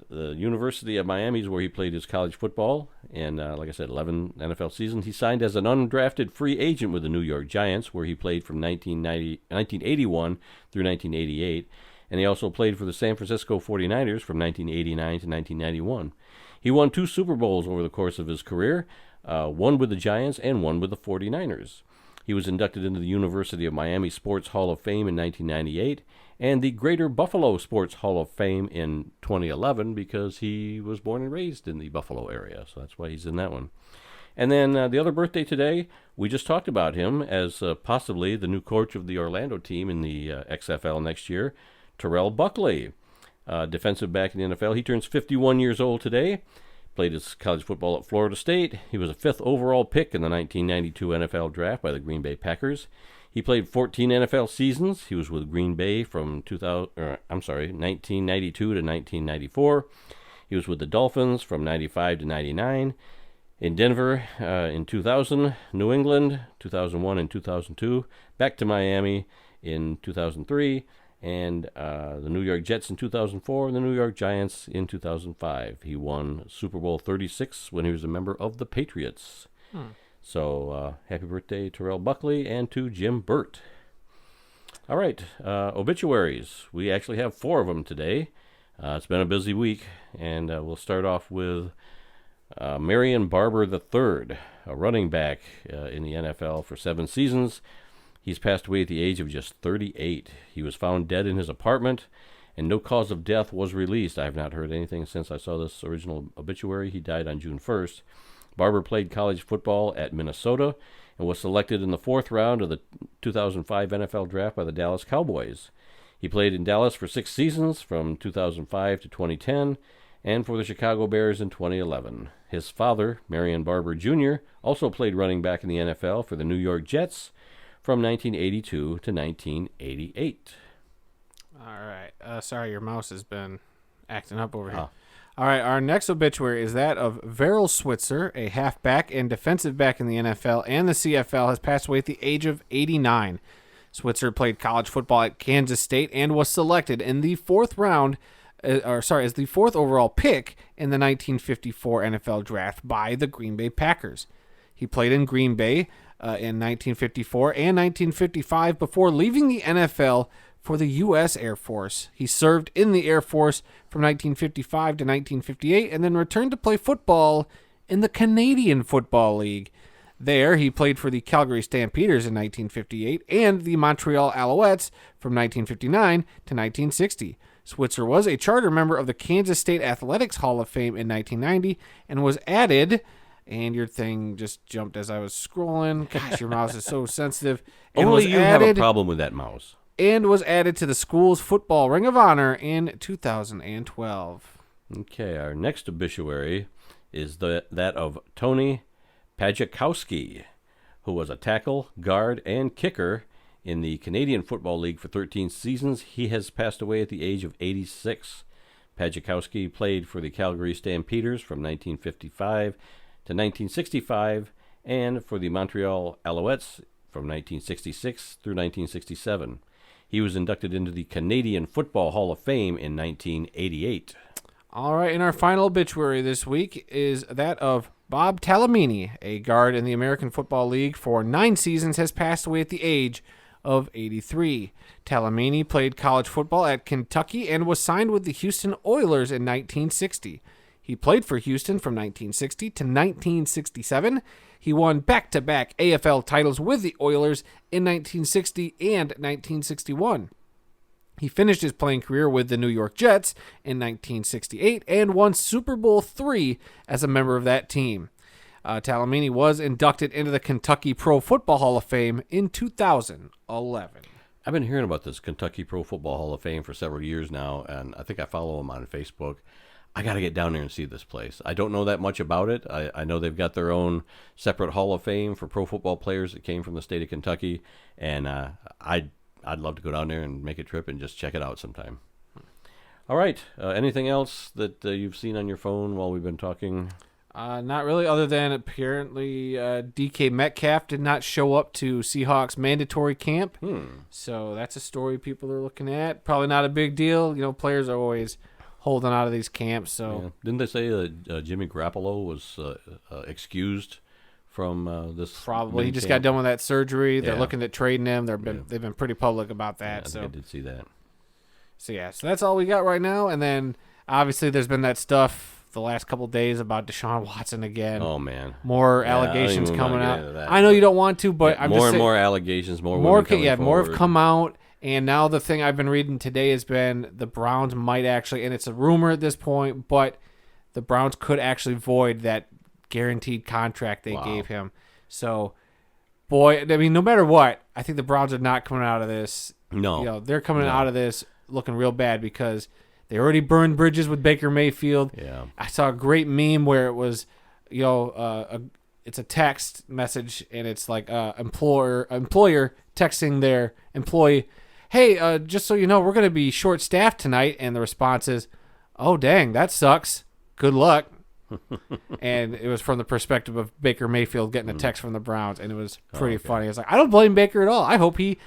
The University of Miami is where he played his college football. And like I said, 11 NFL seasons. He signed as an undrafted free agent with the New York Giants, where he played from 1981 through 1988. And he also played for the San Francisco 49ers from 1989 to 1991. He won 2 Super Bowls over the course of his career, one with the Giants and one with the 49ers. He was inducted into the University of Miami Sports Hall of Fame in 1998 and the Greater Buffalo Sports Hall of Fame in 2011 because he was born and raised in the Buffalo area, so that's why he's in that one. And then the other birthday today, we just talked about him as possibly the new coach of the Orlando team in the XFL next year, Terrell Buckley, defensive back in the NFL. He turns 51 years old today. Played his college football at Florida State. He was a 5th overall pick in the 1992 NFL Draft by the Green Bay Packers. He played 14 NFL seasons. He was with Green Bay from 1992 to 1994. He was with the Dolphins from 95 to 99. In Denver in 2000, New England 2001 and 2002. Back to Miami in 2003. And the New York Jets in 2004, and the New York Giants in 2005. He won Super Bowl 36 when he was a member of the Patriots. So happy birthday, Terrell Buckley, and to Jim Burt. All right, obituaries. We actually have 4 of them today. It's been a busy week, and we'll start off with Marion Barber III, a running back in the NFL for 7 seasons. He's passed away at the age of just 38. He was found dead in his apartment, and no cause of death was released. I have not heard anything since I saw this original obituary. He died on June 1st. Barber played college football at Minnesota and was selected in the 4th round of the 2005 NFL Draft by the Dallas Cowboys. He played in Dallas for 6 seasons from 2005 to 2010 and for the Chicago Bears in 2011. His father, Marion Barber Jr., also played running back in the NFL for the New York Jets from 1982 to 1988. All right. Sorry, your mouse has been acting up over here. All right, our next obituary is that of Verrill Switzer, a halfback and defensive back in the NFL and the CFL, has passed away at the age of 89. Switzer played college football at Kansas State and was selected in the 4th round, as the 4th overall pick in the 1954 NFL Draft by the Green Bay Packers. He played in Green Bay in 1954 and 1955 before leaving the NFL for the U.S. Air Force. He served in the Air Force from 1955 to 1958 and then returned to play football in the Canadian Football League. There, he played for the Calgary Stampeders in 1958 and the Montreal Alouettes from 1959 to 1960. Switzer was a charter member of the Kansas State Athletics Hall of Fame in 1990 and was added... And your thing just jumped as I was scrolling. Gosh, your mouse is so sensitive. And Only you have a problem with that mouse. And was added to the school's football Ring of Honor in 2012. Okay, our next obituary is that of Tony Pachakowski, who was a tackle, guard, and kicker in the Canadian Football League for 13 seasons. He has passed away at the age of 86. Pachakowski played for the Calgary Stampeders from 1955 to 1965 and for the Montreal Alouettes from 1966 through 1967. He was inducted into the Canadian Football Hall of Fame in 1988. All right, and our final obituary this week is that of Bob Talamini, a guard in the American Football League for 9 seasons, has passed away at the age of 83. Talamini played college football at Kentucky and was signed with the Houston Oilers in 1960. He played for Houston from 1960 to 1967. He won back-to-back AFL titles with the Oilers in 1960 and 1961. He finished his playing career with the New York Jets in 1968 and won Super Bowl III as a member of that team. Talamini was inducted into the Kentucky Pro Football Hall of Fame in 2011. I've been hearing about this Kentucky Pro Football Hall of Fame for several years now, and I think I follow them on Facebook. I got to get down there and see this place. I don't know that much about it. I know they've got their own separate Hall of Fame for pro football players that came from the state of Kentucky, and I'd love to go down there and make a trip and just check it out sometime. All right. Anything else that you've seen on your phone while we've been talking? Not really, other than apparently DK Metcalf did not show up to Seahawks mandatory camp. So that's a story people are looking at. Probably not a big deal. You know, players are always holding out of these camps. So yeah. Didn't they say that Jimmy Garoppolo was excused from this? Probably. He just got done with that surgery. They're Yeah. looking at trading him. They've been pretty public about that. Yeah, I did see that. So that's all we got right now. And then obviously there's been that stuff the last couple of days about Desean Watson again. Oh man, more Yeah, allegations I don't even coming wanna out. get into that, I know you don't want to, but I'm more just and saying, more allegations, more more women coming more have forward. come out. And now the thing I've been reading today has been the Browns might actually, and it's a rumor at this point, but the Browns could actually void that guaranteed contract they gave him. So, boy, I mean, no matter what, I think the Browns are not coming out of this. No. You know, they're coming out of this looking real bad because they already burned bridges with Baker Mayfield. Yeah. I saw a great meme where it was, it's a text message and it's like employer texting their employee, hey, just so you know, we're going to be short-staffed tonight. And the response is, oh, dang, that sucks. Good luck. And it was from the perspective of Baker Mayfield getting a text from the Browns, and it was pretty funny. It's like, I don't blame Baker at all. I hope he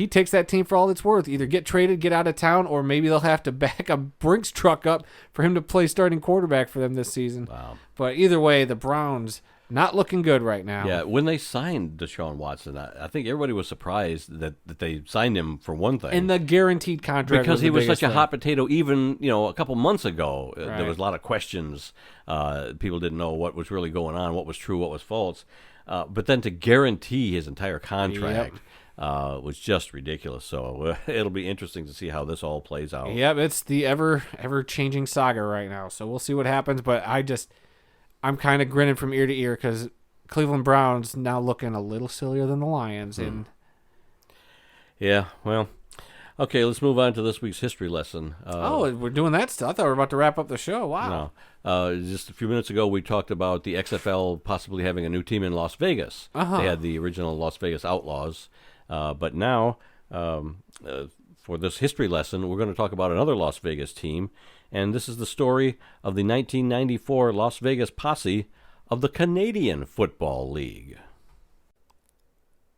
takes that team for all it's worth. Either get traded, get out of town, or maybe they'll have to back a Brinks truck up for him to play starting quarterback for them this season. Wow. But either way, the Browns not looking good right now. Yeah, when they signed Desean Watson, I think everybody was surprised that they signed him for one thing. And the guaranteed contract because he was such a thing. hot potato even, a couple months ago. Right. There was a lot of questions. People didn't know what was really going on, what was true, what was false. But then to guarantee his entire contract was just ridiculous. So it'll be interesting to see how this all plays out. Yep, it's the ever-changing saga right now. So we'll see what happens, but I'm kind of grinning from ear to ear because Cleveland Browns now looking a little sillier than the Lions. And Yeah, well, okay, let's move on to this week's history lesson. we're doing that stuff. I thought we were about to wrap up the show. Wow. No. Just a few minutes ago, we talked about the XFL possibly having a new team in Las Vegas. Uh-huh. They had the original Las Vegas Outlaws. But now, for this history lesson, we're going to talk about another Las Vegas team. And this is the story of the 1994 Las Vegas Posse of the Canadian Football League.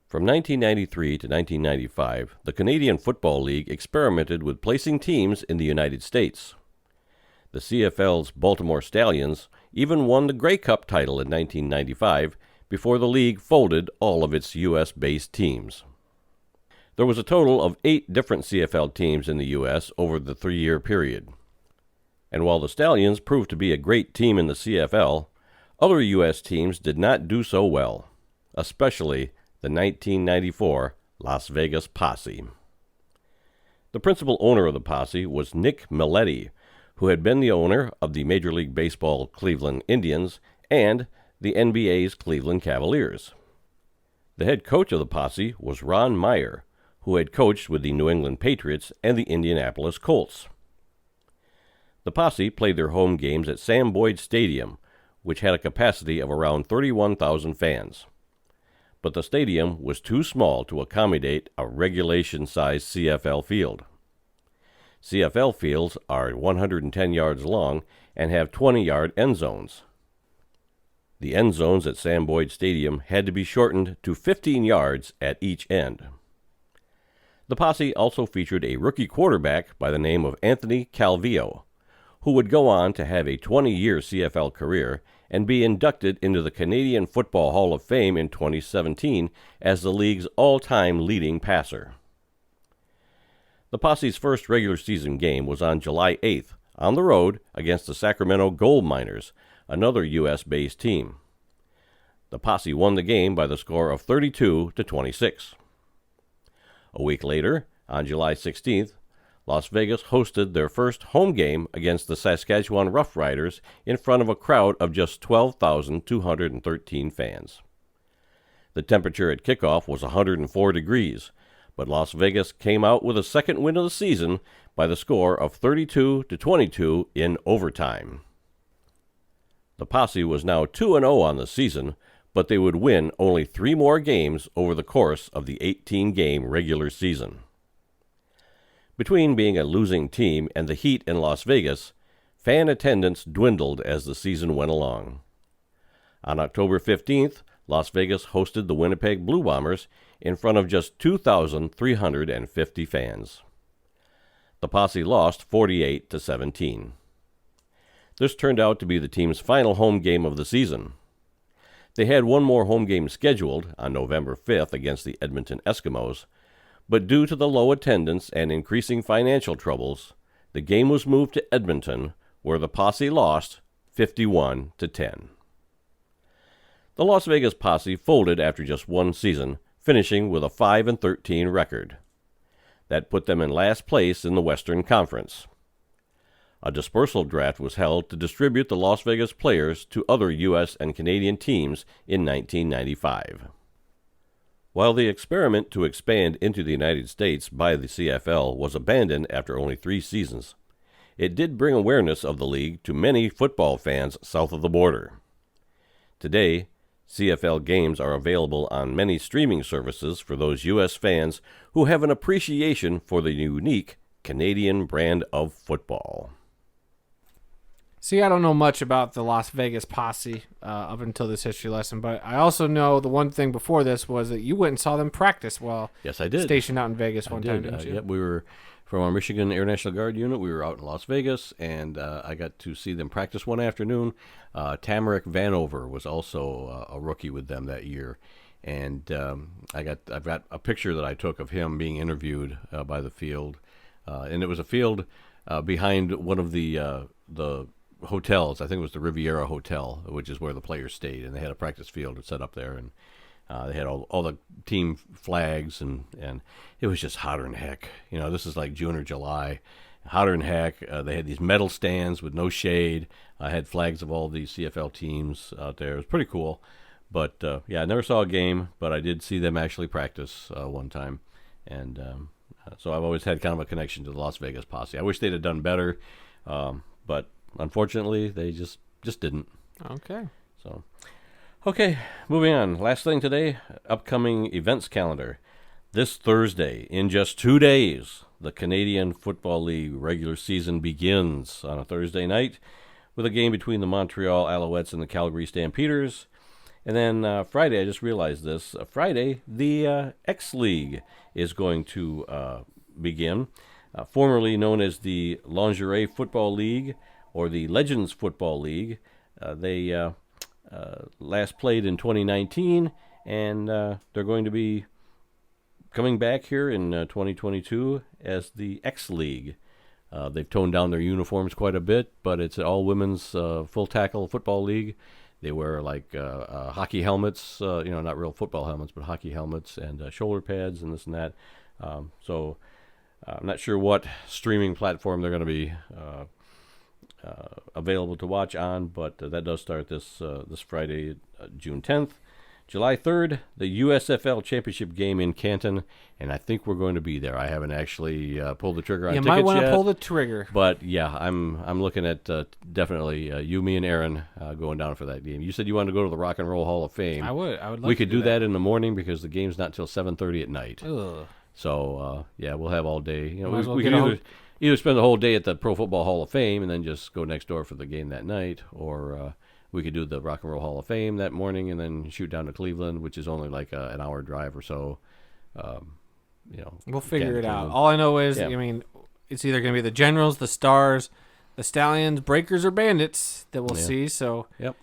From 1993 to 1995, the Canadian Football League experimented with placing teams in the United States. The CFL's Baltimore Stallions even won the Grey Cup title in 1995 before the league folded all of its U.S.-based teams. There was a total of 8 different CFL teams in the U.S. over the 3-year period. And while the Stallions proved to be a great team in the CFL, other U.S. teams did not do so well, especially the 1994 Las Vegas Posse. The principal owner of the Posse was Nick Milletti, who had been the owner of the Major League Baseball Cleveland Indians and the NBA's Cleveland Cavaliers. The head coach of the Posse was Ron Meyer, who had coached with the New England Patriots and the Indianapolis Colts. The Posse played their home games at Sam Boyd Stadium, which had a capacity of around 31,000 fans. But the stadium was too small to accommodate a regulation-sized CFL field. CFL fields are 110 yards long and have 20-yard end zones. The end zones at Sam Boyd Stadium had to be shortened to 15 yards at each end. The Posse also featured a rookie quarterback by the name of Anthony Calvillo, who would go on to have a 20-year CFL career and be inducted into the Canadian Football Hall of Fame in 2017 as the league's all-time leading passer. The Posse's first regular season game was on July 8th on the road against the Sacramento Gold Miners, another U.S.-based team. The Posse won the game by the score of 32-26. A week later, on July 16th, Las Vegas hosted their first home game against the Saskatchewan Roughriders in front of a crowd of just 12,213 fans. The temperature at kickoff was 104 degrees, but Las Vegas came out with a second win of the season by the score of 32-22 in overtime. The Posse was now 2-0 on the season, but they would win only 3 more games over the course of the 18-game regular season. Between being a losing team and the heat in Las Vegas, fan attendance dwindled as the season went along. On October 15th, Las Vegas hosted the Winnipeg Blue Bombers in front of just 2,350 fans. The Posse lost 48-17. This turned out to be the team's final home game of the season. They had one more home game scheduled on November 5th against the Edmonton Eskimos, but due to the low attendance and increasing financial troubles, the game was moved to Edmonton, where the Posse lost 51-10. The Las Vegas Posse folded after just one season, finishing with a 5-13 record. That put them in last place in the Western Conference. A dispersal draft was held to distribute the Las Vegas players to other U.S. and Canadian teams in 1995. While the experiment to expand into the United States by the CFL was abandoned after only 3 seasons, it did bring awareness of the league to many football fans south of the border. Today, CFL games are available on many streaming services for those U.S. fans who have an appreciation for the unique Canadian brand of football. See, I don't know much about the Las Vegas Posse up until this history lesson, but I also know the one thing before this was that you went and saw them practice while yes, I did. Stationed out in Vegas one time, didn't you? Yep, we were from our Michigan Air National Guard unit. We were out in Las Vegas, and I got to see them practice one afternoon. Tamarick Vanover was also a rookie with them that year, and I've got a picture that I took of him being interviewed by the field, and it was a field behind one of the hotels. I think it was the Riviera Hotel, which is where the players stayed, and they had a practice field set up there, and they had all the team flags, and it was just hotter than heck. You know, this is like June or July, hotter than heck. They had these metal stands with no shade. I had flags of all these CFL teams out there. It was pretty cool, but I never saw a game, but I did see them actually practice one time, and so I've always had kind of a connection to the Las Vegas Posse. I wish they'd have done better, but unfortunately, they just didn't. Okay. So, okay, moving on. Last thing today, upcoming events calendar. This Thursday, in just 2 days, the Canadian Football League regular season begins on a Thursday night with a game between the Montreal Alouettes and the Calgary Stampeders. And then Friday, I just realized this, Friday, the X-League is going to begin, formerly known as the Lingerie Football League, or the Legends Football League. They last played in 2019, and they're going to be coming back here in 2022 as the X League. They've toned down their uniforms quite a bit, but it's an all-women's full tackle football league. They wear like hockey helmets, not real football helmets, but hockey helmets and shoulder pads and this and that. So I'm not sure what streaming platform they're going to be available to watch on, but that does start this Friday, June 10th. July 3rd, the USFL championship game in Canton, and I think we're going to be there. I haven't actually pulled the trigger on You tickets might want to yet, pull the trigger. but yeah, I'm looking at definitely you, me, and Aaron going down for that game. You said you wanted to go to the Rock and Roll Hall of Fame. I would love We to could do that in the morning because the game's not till 7:30 at night. Ugh. So yeah, we'll have all day. You know, Might as well we get could either spend the whole day at the Pro Football Hall of Fame and then just go next door for the game that night, or we could do the Rock and Roll Hall of Fame that morning and then shoot down to Cleveland, which is only like an hour drive or so. We'll figure it out. Cleveland. All I know is, Yeah. I mean, it's either going to be the Generals, the Stars, the Stallions, Breakers, or Bandits that we'll see. So Yep.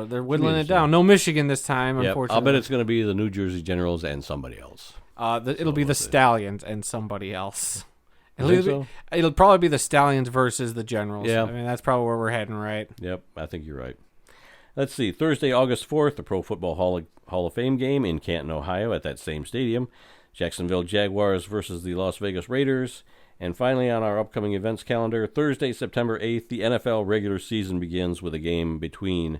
they're whittling it down. No Michigan this time, Yep. unfortunately. I'll bet it's going to be the New Jersey Generals and somebody else. It'll be the Stallions and somebody else. So? It'll probably be the Stallions versus the Generals. Yeah. I mean, that's probably where we're heading, right? Yep, I think you're right. Let's see. Thursday, August 4th, the Pro Football Hall of Fame game in Canton, Ohio at that same stadium. Jacksonville Jaguars versus the Las Vegas Raiders. And finally, on our upcoming events calendar, Thursday, September 8th, the NFL regular season begins with a game between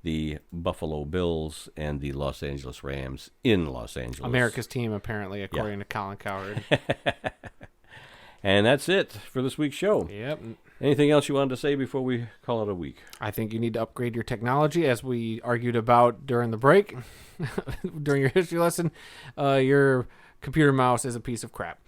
the Buffalo Bills and the Los Angeles Rams in Los Angeles. America's team, apparently, according to Colin Cowherd. And that's it for this week's show. Yep. Anything else you wanted to say before we call it a week? I think you need to upgrade your technology, as we argued about during the break, during your history lesson. Your computer mouse is a piece of crap.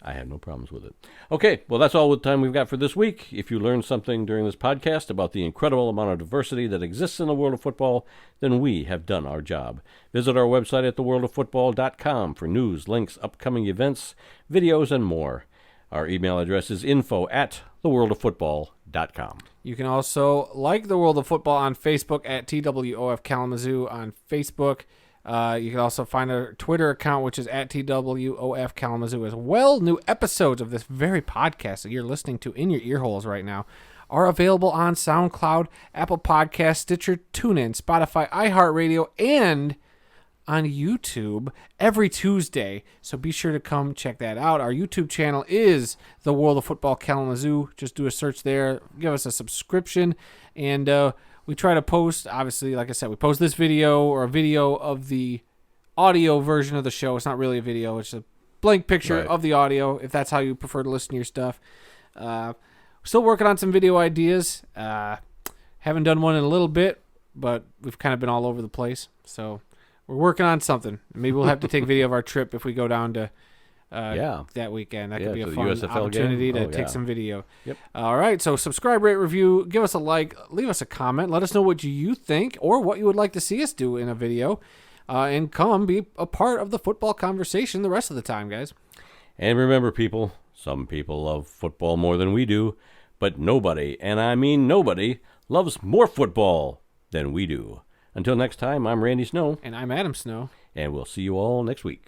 I have no problems with it. Okay, well, that's all the time we've got for this week. If you learned something during this podcast about the incredible amount of diversity that exists in the world of football, then we have done our job. Visit our website at theworldoffootball.com for news, links, upcoming events, videos, and more. Our email address is info@theworldoffootball.com. You can also like The World of Football on Facebook at TWOF Kalamazoo on Facebook. You can also find our Twitter account, which is at TWOF Kalamazoo as well. New episodes of this very podcast that you're listening to in your ear holes right now are available on SoundCloud, Apple Podcasts, Stitcher, TuneIn, Spotify, iHeartRadio, and on YouTube every Tuesday. So be sure to come check that out. Our YouTube channel is The World of Football Kalamazoo. Just do a search there. Give us a subscription. And we try to post, obviously, like I said, we post this video or a video of the audio version of the show. It's not really a video. It's a blank picture of the audio, if that's how you prefer to listen to your stuff. Still working on some video ideas. Haven't done one in a little bit, but we've kind of been all over the place. So we're working on something. Maybe we'll have to take video of our trip if we go down to that weekend. That could be a fun USFL opportunity game. to take some video. Yep. All right, so subscribe, rate, review, give us a like, leave us a comment. Let us know what you think or what you would like to see us do in a video. And come be a part of the football conversation the rest of the time, guys. And remember, people, some people love football more than we do, but nobody, and I mean nobody, loves more football than we do. Until next time, I'm Randy Snow. And I'm Adam Snow. And we'll see you all next week.